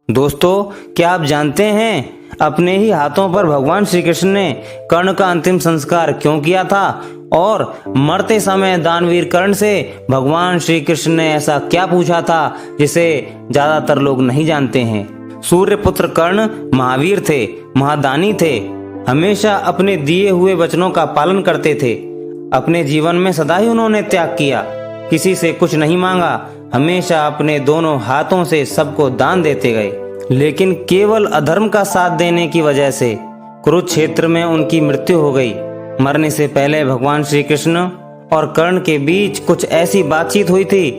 दोस्तों, क्या आप जानते हैं अपने ही हाथों पर भगवान श्री कृष्ण ने कर्ण का अंतिम संस्कार क्यों किया था और मरते समय दानवीर कर्ण से भगवान श्री कृष्ण ने ऐसा क्या पूछा था जिसे ज्यादातर लोग नहीं जानते हैं। सूर्यपुत्र कर्ण महावीर थे, महादानी थे, हमेशा अपने दिए हुए वचनों का पालन करते थे। अपने जीवन में सदा ही उन्होंने त्याग किया, किसी से कुछ नहीं मांगा, हमेशा अपने दोनों हाथों से सबको दान देते गए। लेकिन केवल अधर्म का साथ देने की वजह से कुरुक्षेत्र में उनकी मृत्यु हो गई। मरने से पहले भगवान श्री कृष्ण और कर्ण के बीच कुछ ऐसी बातचीत हुई थी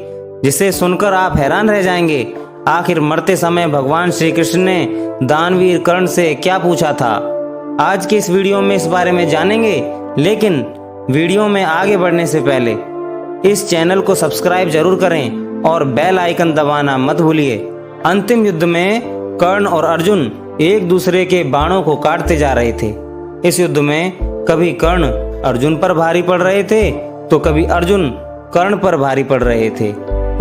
जिसे सुनकर आप हैरान रह जाएंगे। आखिर मरते समय भगवान श्री कृष्ण ने दानवीर कर्ण से क्या पूछा था, आज की इस वीडियो में इस बारे में जानेंगे। लेकिन वीडियो में आगे बढ़ने से पहले इस चैनल को सब्सक्राइब जरूर करें और बेल आइकन दबाना मत भूलिए। अंतिम युद्ध में कर्ण और अर्जुन एक दूसरे के बाणों को काटते जा रहे थे। इस युद्ध में कभी कर्ण अर्जुन पर भारी पड़ रहे थे तो कभी अर्जुन कर्ण पर भारी पड़ रहे थे।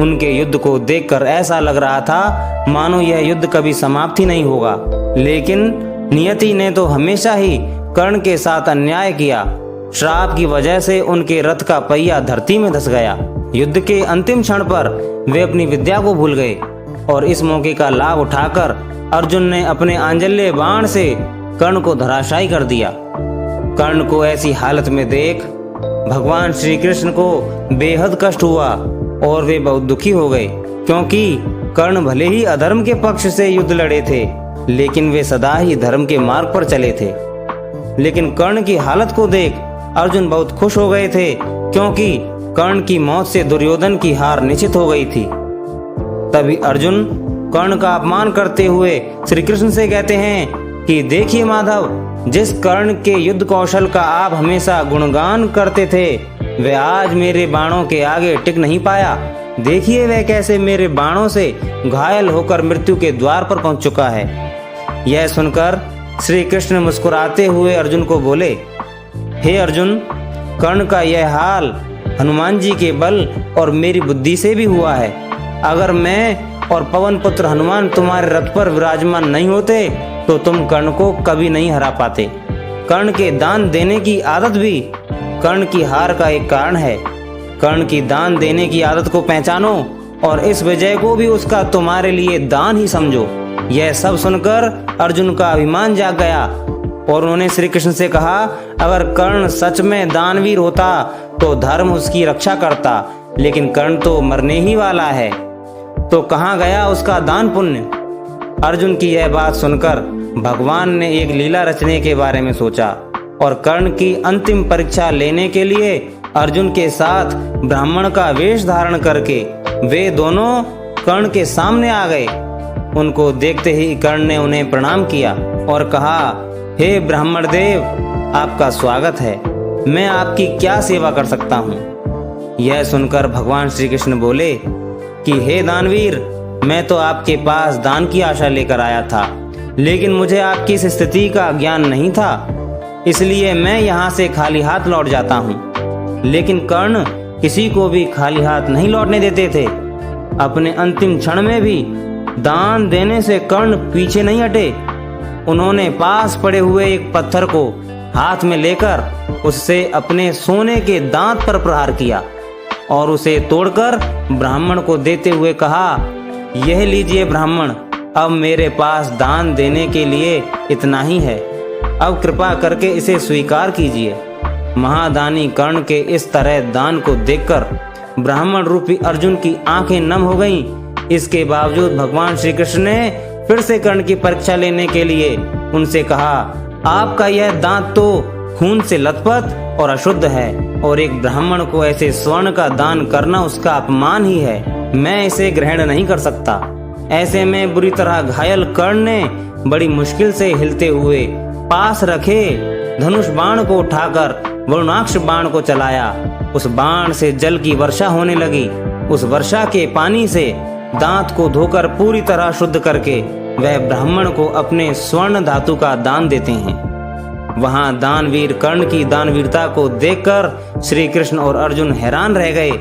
उनके युद्ध को देखकर ऐसा लग रहा था मानो यह युद्ध कभी समाप्त ही नहीं होगा। लेकिन नियति ने तो हमेशा ही कर्ण के साथ अन्याय किया। श्राप की वजह से उनके रथ का पहिया धरती में धंस गया। युद्ध के अंतिम क्षण पर वे अपनी विद्या को भूल गए और इस मौके का लाभ उठाकर अर्जुन ने अपने आंजल्य बाण से कर्ण को धराशायी कर दिया। कर्ण को ऐसी हालत में देख भगवान श्री कृष्ण को बेहद कष्ट हुआ और वे बहुत दुखी हो गए, क्योंकि कर्ण भले ही अधर्म के पक्ष से युद्ध लड़े थे लेकिन वे सदा ही धर्म के मार्ग पर चले थे। लेकिन कर्ण की हालत को देख अर्जुन बहुत खुश हो गए थे, क्योंकि कर्ण की मौत से दुर्योधन की हार निश्चित हो गई थी। तभी अर्जुन कर्ण का अपमान करते हुए श्री कृष्ण से कहते हैं कि देखिए माधव, जिस कर्ण के युद्ध कौशल का आप हमेशा गुणगान करते थे वह आज मेरे बाणों के आगे टिक नहीं पाया। देखिए वह कैसे मेरे बाणों से घायल होकर मृत्यु के द्वार पर पहुंच चुका है। यह सुनकर श्री कृष्ण मुस्कुराते हुए अर्जुन को बोले, हे अर्जुन, कर्ण का यह हाल हनुमान जी के बल और मेरी बुद्धि से भी हुआ है। अगर मैं और पवन पुत्र हनुमान तुम्हारे रथ पर विराजमान नहीं होते तो तुम कर्ण को कभी नहीं हरा पाते। कर्ण के दान देने की आदत भी कर्ण की हार का एक कारण है। कर्ण की दान देने की आदत को पहचानो और इस विजय को भी उसका तुम्हारे लिए दान ही समझो। यह सब सुनकर अर्जुन का अभिमान जाग गया और उन्होंने श्री कृष्ण से कहा, अगर कर्ण सच में दानवीर होता तो धर्म उसकी रक्षा करता, लेकिन कर्ण तो मरने ही वाला है, तो कहाँ गया उसका दान पुण्य। अर्जुन की यह बात सुनकर भगवान ने एक लीला रचने के बारे में सोचा और कर्ण की अंतिम परीक्षा लेने के लिए अर्जुन के साथ ब्राह्मण का वेश धारण करके वे दोनों कर्ण के सामने आ गए। उनको देखते ही कर्ण ने उन्हें प्रणाम किया और कहा, हे ब्राह्मण देव, आपका स्वागत है, मैं आपकी क्या सेवा कर सकता हूँ। यह सुनकर भगवान श्री कृष्ण बोले कि हे दानवीर, मैं तो आपके पास दान की आशा लेकर आया था, लेकिन मुझे आपकी इस स्थिति का ज्ञान नहीं था, इसलिए मैं यहाँ से खाली हाथ लौट जाता हूँ। लेकिन कर्ण किसी को भी खाली हाथ नहीं लौटने देते थे। अपने अंतिम क्षण में भी दान देने से कर्ण पीछे नहीं हटे। उन्होंने पास पड़े हुए एक पत्थर को हाथ में लेकर उससे अपने सोने के दांत पर प्रहार किया और उसे तोड़कर ब्राह्मण को देते हुए कहा, यह लीजिए ब्राह्मण, अब मेरे पास दान देने के लिए इतना ही है, अब कृपा करके इसे स्वीकार कीजिए। महादानी कर्ण के इस तरह दान को देखकर ब्राह्मण रूपी अर्जुन की आंखें नम हो गईं। इसके बावजूद भगवान श्री कृष्ण ने फिर से कर्ण की परीक्षा लेने के लिए उनसे कहा, आपका यह दांत तो खून से लथपथ और अशुद्ध है और एक ब्राह्मण को ऐसे स्वर्ण का दान करना उसका अपमान ही है, मैं इसे ग्रहण नहीं कर सकता। ऐसे में बुरी तरह घायल कर्ण ने बड़ी मुश्किल से हिलते हुए पास रखे धनुष बाण को उठाकर वरुणाक्ष बाण को चलाया। उस बाण से जल की वर्षा होने लगी। उस वर्षा के पानी से दांत को धोकर पूरी तरह शुद्ध करके वह ब्राह्मण को अपने स्वर्ण धातु का दान देते हैं। वहां दानवीर कर्ण की दानवीरता को देखकर श्री कृष्ण और अर्जुन हैरान रह गए।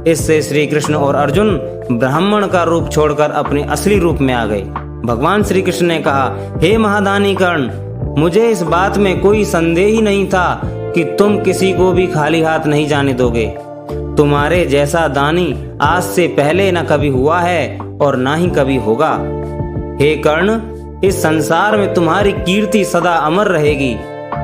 इससे श्री कृष्ण और अर्जुन ब्राह्मण का रूप छोड़कर अपने असली रूप में आ गए। भगवान श्री कृष्ण ने कहा, हे महादानी कर्ण, मुझे इस बात में कोई संदेह ही नहीं था कि तुम किसी को भी खाली हाथ नहीं जाने दोगे। तुम्हारे जैसा दानी आज से पहले न कभी हुआ है और ना ही कभी होगा। हे कर्ण, इस संसार में तुम्हारी कीर्ति सदा अमर रहेगी।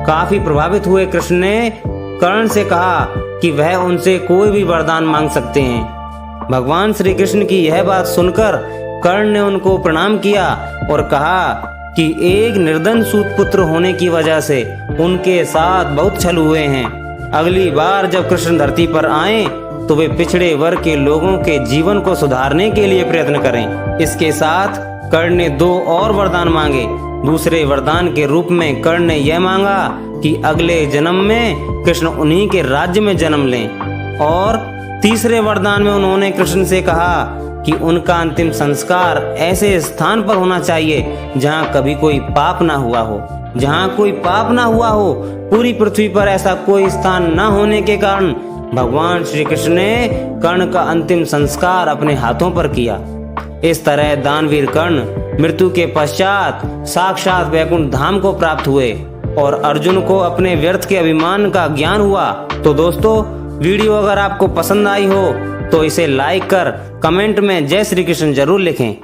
काफी प्रभावित हुए कृष्ण ने कर्ण से कहा कि वह उनसे कोई भी वरदान मांग सकते हैं। भगवान श्री कृष्ण की यह बात सुनकर कर्ण ने उनको प्रणाम किया और कहा कि एक निर्धन सूत पुत्र होने की वजह से उनके साथ बहुत छल हुए हैं। अगली बार जब कृष्ण धरती पर आए तो वे पिछड़े वर्ग के लोगों के जीवन को सुधारने के लिए प्रयत्न करें। इसके साथ कर्ण ने 2 और वरदान मांगे। दूसरे वरदान के रूप में कर्ण ने यह मांगा कि अगले जन्म में कृष्ण उन्हीं के राज्य में जन्म लें, और तीसरे वरदान में उन्होंने कृष्ण से कहा कि उनका अंतिम संस्कार ऐसे स्थान पर होना चाहिए जहाँ कभी कोई पाप ना हुआ हो। जहाँ कोई पाप ना हुआ हो, पूरी पृथ्वी पर ऐसा कोई स्थान न होने के कारण भगवान श्री कृष्ण ने कर्ण का अंतिम संस्कार अपने हाथों पर किया। इस तरह दानवीर कर्ण मृत्यु के पश्चात साक्षात वैकुंठ धाम को प्राप्त हुए और अर्जुन को अपने व्यर्थ के अभिमान का ज्ञान हुआ। तो दोस्तों, वीडियो अगर आपको पसंद आई हो तो इसे लाइक कर कमेंट में जय श्री कृष्ण जरूर लिखें।